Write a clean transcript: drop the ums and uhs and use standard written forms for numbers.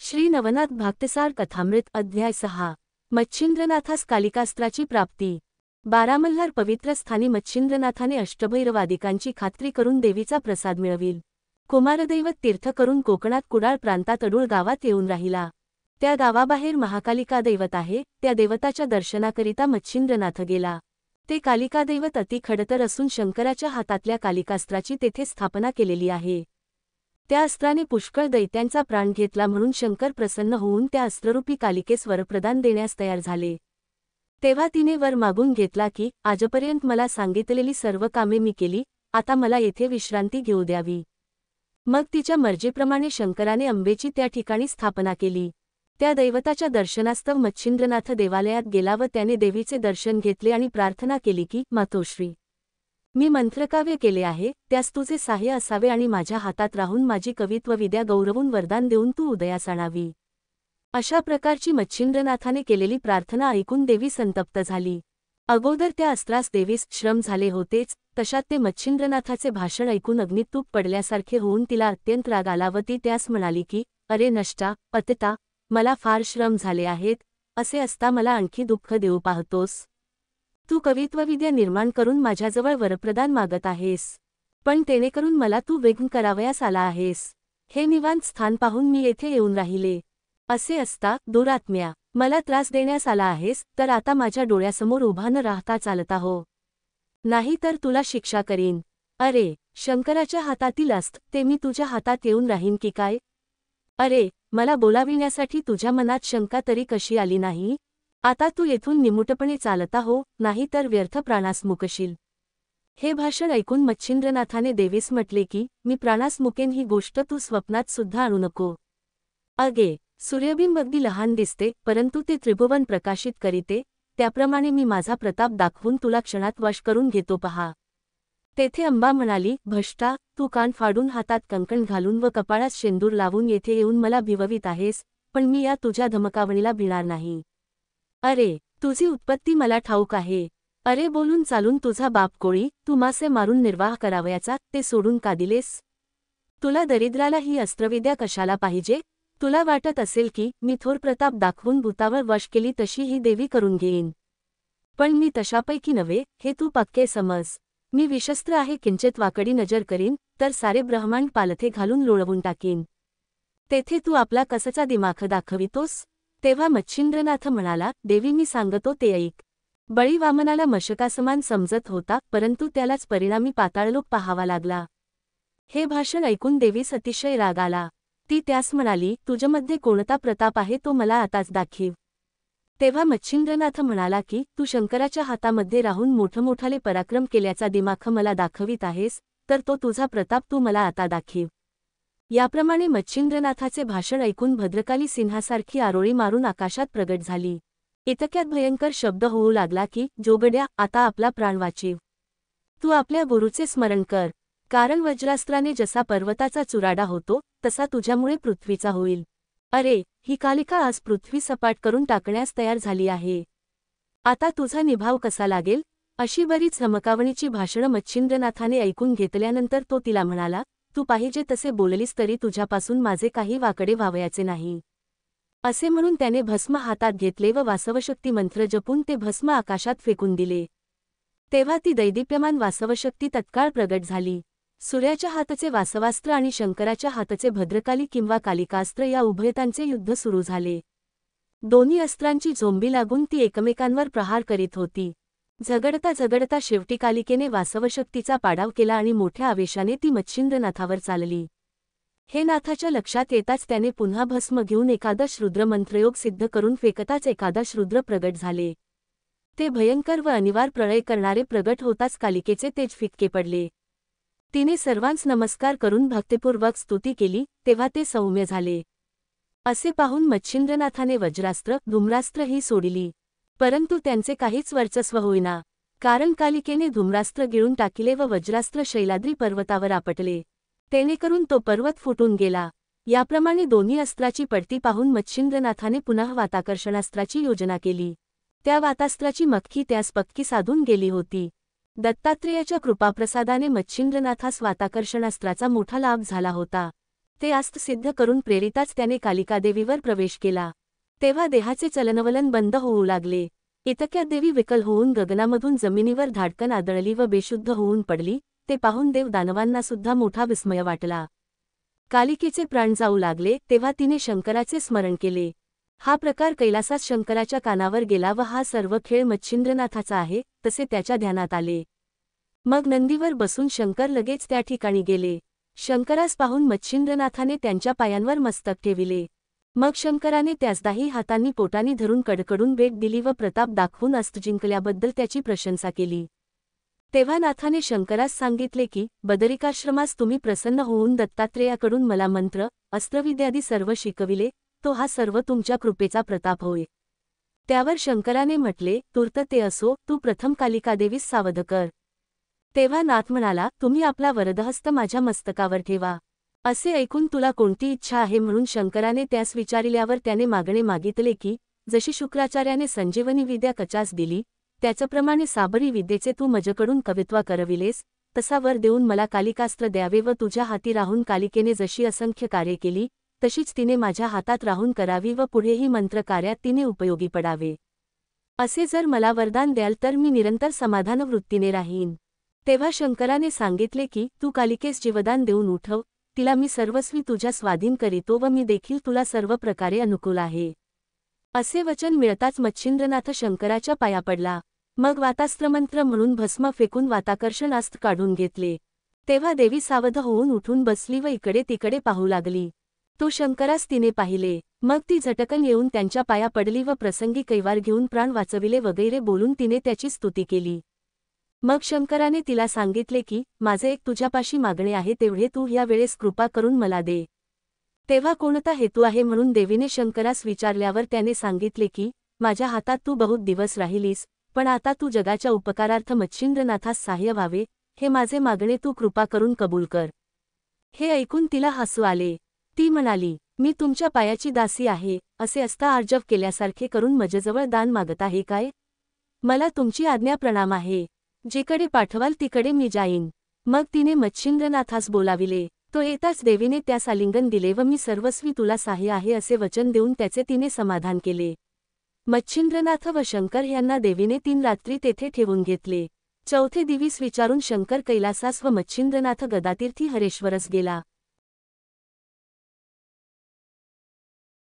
श्री नवनाथ भागतसार कथामृत अध्याय 6 मच्छिंद्रनाथास कालिकास्त्राची प्राप्ती। बारामल्हार पवित्र स्थानी मच्छिंद्रनाथाने अष्टभैरवादिकांची खात्री करून देवीचा प्रसाद मिळविल। कुमारदैवत तीर्थ करून कोकणात कुडाळ प्रांतात अडूळ गावात येऊन राहिला। त्या गावाबाहेर महाकालिका दैवत आहे, त्या देवताच्या दर्शनाकरिता मच्छिंद्रनाथ गेला। ते कालिका दैवत अति खडतर असून शंकराच्या हातातल्या कालिकास्त्राची तेथे स्थापना केलेली आहे। त्या अस्त्राने पुष्कळ दैत्यांचा प्राण घेतला म्हणून शंकर प्रसन्न होऊन त्या अस्त्ररूपी कालिकेस वरप्रदान देण्यास तयार झाले। तेव्हा तिने वर मागून घेतला की आजपर्यंत मला सांगितलेली सर्व कामे मी केली, आता मला येथे विश्रांती घेऊ द्यावी। मग तिच्या मर्जीप्रमाणे शंकराने अंबेची त्या ठिकाणी स्थापना केली। त्या दैवताच्या दर्शनास्तव मच्छिंद्रनाथ देवालयात गेला व त्याने देवीचे दर्शन घेतले आणि प्रार्थना केली की मातोश्री, मी मंत्रकाव्य केले आहे, त्यास तुझे साह्य असावे आणि माझ्या हातात राहून माझी कवित्व विद्या गौरवून वरदान देऊन तू उदयास आणावी। अशा प्रकारची मच्छिंद्रनाथाने केलेली प्रार्थना ऐकून देवी संतप्त झाली। अगोदर त्या अस्त्रास देवीस श्रम झाले होतेच, तशात ते मच्छिंद्रनाथाचे भाषण ऐकून अग्नीत तूप पडल्यासारखे होऊन तिला अत्यंत राग आला व ती त्यास म्हणाली की अरे नष्टा, पतिता, मला फार श्रम झाले आहेत, असे असता मला आणखी दुःख देऊ पाहतोस। तू कवित्वविद्या निर्माण करून माझ्याजवळ वरप्रदान मागत आहेस, पण तेणेकरून मला तू विघ्न करावयास आला आहेस। हे निवांत स्थान पाहून मी येथे येऊन राहिले। असे असता दुरात्म्या, मला त्रास देण्यास आला आहेस, तर आता माझ्या डोळ्यासमोर उभा न राहता चालता हो, नाही तर तुला शिक्षा करीन। अरे, शंकराच्या हातातील अस्त्र ते मी तुझ्या हातात येऊन राहीन की काय? अरे, मला बोलाविण्यासाठी तुझ्या मनात शंका तरी कशी आली नाही? आता तू येथून निमुटपणे चालता हो, नाही तर व्यर्थ प्राणास मुकशील। हे भाषण ऐकून मच्छिंद्रनाथाने देवीस म्हटले की मी प्राणास मुकेन, ही गोष्ट तू स्वप्नात सुद्धा आणू नको। अगे, सूर्यबिंब अगदी लहान दिसते, परंतु ते त्रिभुवन प्रकाशित करीते, त्याप्रमाणे मी माझा प्रताप दाखवून तुला क्षणात वश करून घेतो पहा। तेथे अंबा म्हणाली, भ्रष्टा, तू कान फाडून हातात कंकण घालून व कपाळास शेंदूर लावून येथे येऊन मला भिववित आहेस, पण मी या तुझ्या धमकावणीला भिणार नाही। अरे, तुझी उत्पत्ती मला ठाऊक आहे। अरे, बोलून चालून तुझा बाप कोळी, तू मासे मारून निर्वाह करावयाचा, ते सोडून का दिलेस? तुला दरिद्राला ही अस्त्रविद्या कशाला पाहिजे? तुला वाटत असेल की मी थोर प्रताप दाखवून भूतावर वश केली तशी ही देवी करून घेईन, पण मी तशापैकी नव्हे, हे तू पक्के समज। मी विशस्त्र आहे, किंचित वाकडी नजर करीन तर सारे ब्रह्मांड पालथे घालून लोळवून टाकीन। तेथे तू आपला कसाचा दिमाख दाखवितोस? तेव्हा मच्छिंद्रनाथ म्हणाला, देवी मी सांगतो ते ऐक। बळी वामनाला मशकासमान समजत होता, परंतु त्यालाच परिणामी पाताळलोक पाहावा लागला। हे भाषण ऐकून देवीस अतिशय राग आला। ती त्यास म्हणाली, तुझ्यामध्ये कोणता प्रताप आहे तो मला आताच दाखीव। तेव्हा मच्छिंद्रनाथ म्हणाला की तू शंकराच्या हातामध्ये राहून मोठमोठाले पराक्रम केल्याचा दिमाख मला दाखवित आहेस, तर तो तुझा प्रताप तू मला आता दाखीव। याप्रमाणे मच्छिंद्रनाथाचे भाषण ऐकून भद्रकाली सिंहासारखी आरोळी मारून आकाशात प्रगट झाली। इतक्यात भयंकर शब्द होऊ लागला की जोगड्या, आता आपला प्राण वाचीव। तू आपल्या गुरुचे स्मरण कर, कारण वज्रास्त्राने जसा पर्वताचा चुराडा होतो, तसा तुझ्यामुळे पृथ्वीचा होईल। अरे, ही कालिका आज पृथ्वी सपाट करून टाकण्यास तयार झाली आहे। आता तुझा निभाव कसा लागेल? अशी बरीच धमकावणीची भाषणं मच्छिंद्रनाथाने ऐकून घेतल्यानंतर तो तिला म्हणाला, तू पाहिजे तसे बोललीस तरी तुझ्यापासून माझे काही वाकडे व्हावयाचे नाही। असे म्हणून त्याने भस्म हातात घेतले व वासवशक्ती मंत्र जपून ते भस्म आकाशात फेकून दिले। तेव्हा ती दैदिप्यमान वासवशक्ती तत्काळ प्रगट झाली। सूर्याच्या हातचे वासवास्त्र आणि शंकराच्या हातचे भद्रकाली किंवा कालिकास्त्र या उभयतांचे युद्ध सुरू झाले। दोन्ही अस्त्रांची झोंबी लागून ती एकमेकांवर प्रहार करीत होती। झगडता झगडता शेवटी कालिकेने वासवशक्तीचा पाडाव केला आणि मोठ्या आवेशाने ती मच्छिंद्रनाथावर चालली। हे नाथाच्या लक्षात येताच त्याने पुन्हा भस्म घेऊन एकादश रुद्र मंत्रयोग सिद्ध करून फेकताच एकादश रुद्र प्रगट झाले। ते भयंकर व अनिवार्य प्रळय करणारे प्रगट होताच कालिकेचे तेज फिक्के पडले। तिने सर्वांस नमस्कार करून भक्तिपूर्वक स्तुती केली, तेव्हा ते सौम्य झाले। असे पाहून मच्छिंद्रनाथाने वज्रास्त्र, धूम्रास्त्र ही सोडिली, परंतु त्यांचे काहीच वर्चस्व होईना, कारण कालिकेने धूम्रास्त्र गिळून टाकिले व वज्रास्त्र शैलाद्री पर्वतावर आपटले, तेणेकरून तो पर्वत फुटून गेला। याप्रमाणे दोन्ही अस्त्राची पडती पाहून मच्छिंद्रनाथाने पुन्हा वाताकर्षणास्त्राची योजना केली। त्या वातास्त्राची मक्खी त्यास पक्की साधून गेली होती। दत्तात्रेयाच्या कृपाप्रसादाने मच्छिंद्रनाथास वाताकर्षणास्त्राचा मोठा लाभ झाला होता। ते आस्त सिद्ध करून प्रेरिताच त्याने कालिकादेवीवर प्रवेश केला. तेव्हा देहाचे चलनवलन बंद होऊ लागले. इतक्यात देवी विकल होऊन गगनामधून जमिनीवर धाडकन आदळली व बेशुद्ध होऊन पडली. ते पाहून देव दानवांना सुद्धा मोठा विस्मय वाटला. कालिकेचे प्राण जाऊ लागले तेव्हा तिने शंकराचे स्मरण केले. हा प्रकार कैलासात शंकराच्या कानावर गेला व हा सर्व खेळ मच्छिंद्रनाथाचा आहे तसे त्याच्या ध्यानात आले. मग नंदीवर बसून शंकर लगेच त्या ठिकाणी गेले. शंकरास पाहून मच्छिंद्रनाथाने त्यांच्या पायांवर मस्तक ठेविले. मग शंकराने त्यास 10 हातांनी पोटानी धरून कडकडून भेट दिली व प्रताप दाखवून अस्त्र जिंकल्याबद्दल त्याची प्रशंसा केली. तेव्हा नाथाने शंकरास सांगितले की बदरिकाश्रमास तुम्ही प्रसन्न होऊन दत्तात्रेयाकडून मला मंत्र अस्त्रविद्यादी सर्व शिकविले, तो हा सर्व तुमच्या कृपेचा प्रताप होय. त्यावर शंकराने म्हटले, तूर्त ते असो, तू प्रथम कालिकादेवीस सावध कर. तेव्हा नाथ म्हणाला, तुम्ही आपला वरदहस्त माझ्या मस्तकावर ठेवा. असे ऐकून तुला कोणती इच्छा आहे म्हणून शंकराने त्यास विचारिल्यावर त्याने मागणे मागितले की जशी शुक्राचार्याने संजीवनी विद्या कचास दिली त्याचप्रमाणे साबरी विद्येचे तू मजकडून कवित्वा करविलेस, तसा वर देऊन मला कालिकास्त्र द्यावे व तुझ्या हाती राहून कालिकेने जशी असंख्य कार्ये केली तशीच तिने माझ्या हातात राहून करावी व पुढेही मंत्रकार्यात तिने उपयोगी पडावे. असे जर मला वरदान द्याल तर मी निरंतर समाधान वृत्तीने राहीन. तेव्हा शंकराने सांगितले की तू कालिकेस जीवदान देऊन उठव, तिला मी सर्वस्वी तुझ्या स्वाधीन करीतो व मी देखील तुला सर्व प्रकारे अनुकूल आहे. असे वचन मिळताच मच्छिंद्रनाथ शंकराच्या पाया पडला. मग वातास्त्रमंत्र म्हणून भस्म फेकून वाताकर्षण अस्त्र काढून घेतले. तेव्हा देवी सावध होऊन उठून बसली व इकडे तिकडे पाहू लागली. तो शंकरास तिने पाहिले. मग ती झटकन येऊन त्यांच्या पाया पडली व प्रसंगी कैवार घेऊन प्राण वाचविले वगैरे बोलून तिने त्याची स्तुती केली. मग शंकराने तिला सांगितले की माझे एक तुझ्यापाशी मागणे आहे, तेवढे तू ह्या वेळेस कृपा करून मला दे. तेव्हा कोणता हेतू आहे म्हणून देवीने शंकरास विचारल्यावर त्याने सांगितले की माझ्या हातात तू बहुत दिवस राहिलीस, पण आता तू जगाच्या उपकारार्थ मच्छिंद्रनाथास सहाय्य व्हावे, हे माझे मागणे तू कृपा करून कबूल कर. हे ऐकून तिला हसू आले. ती म्हणाली, मी तुमच्या पायाची दासी आहे, असे असता आर्जव केल्यासारखे करून माझ्याजवळ दान मागत आहे काय? मला तुमची आज्ञा प्रणाम आहे. जिकडे पाठवाल तिकडे मी जाईन. मग तिने मच्छिंद्रनाथास बोलाविले. तो येताच देवीने त्यास आलिंगन दिले व मी सर्वस्वी तुला सहाय्य आहे असे वचन देऊन त्याचे तिने समाधान केले. मच्छिंद्रनाथ व शंकर यांना देवीने 3 रात्री तेथे ठेवून घेतले. चौथे दिवस विचारून शंकर कैलासास व मच्छिंद्रनाथ गदातीर्थी हरेश्वरस गेला.